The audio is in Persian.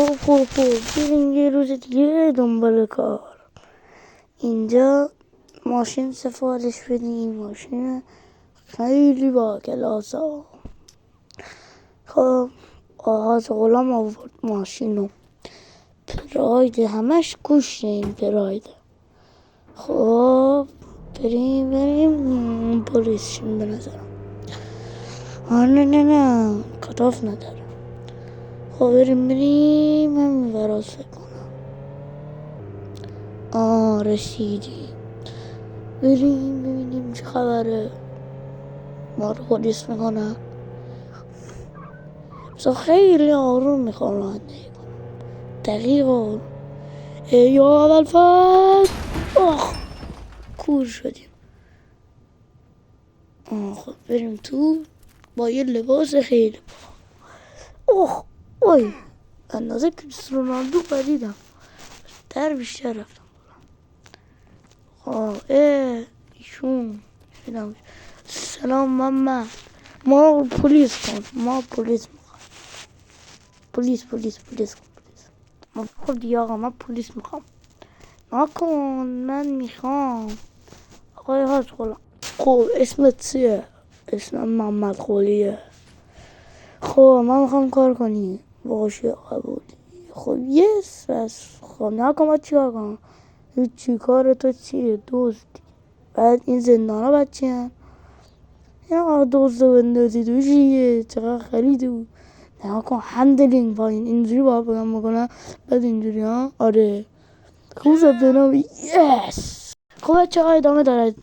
خب بریم یه روز دیگه دنبال کار. اینجا ماشین سفارش بدیم، ماشین خیلی با کلاسا. خب آغاز غلام آورد ماشینو، پراید همش گوشه این پراید. خب بریم پلیسشون به نظرم. نه کتاف نداره. خب بریم همین وراز فکر کنم. رسیدیم، بریم ببینیم چه خبره. ما رو پلیس میکنه. بسا خیلی آروم میخوام رانندگی کنم، دقیق آروم. یا اول فصل کور شدیم. خب بریم تو با یه لباس خیلی اوی اندازه کریستیانو رونالدو پریدم، در بیشتر رفتم. ایشون سلام محمد، ما پلیس میخوام. پلیس خب دیگه آقا من پلیس میخوام. نکن من میخوام. آقای حاج غلام، خب اسمت چیه؟ اسمم محمد قلیه. خب من میخوام کار کنی. باشه قبولی. خب بس خب نکن من چیکار کنم؟ هیچی، کار تو چیه؟ دزدی. بعد این زندان ها بچه هم یا دوست رو بندازی دوشیه چقدر خریدو. نه کن هندلینگ پایین اینجوری باید بگم بکنم. بعد اینجوری ها. آره خوب شد بنام. یس. خب بچه ها ادامه دارد.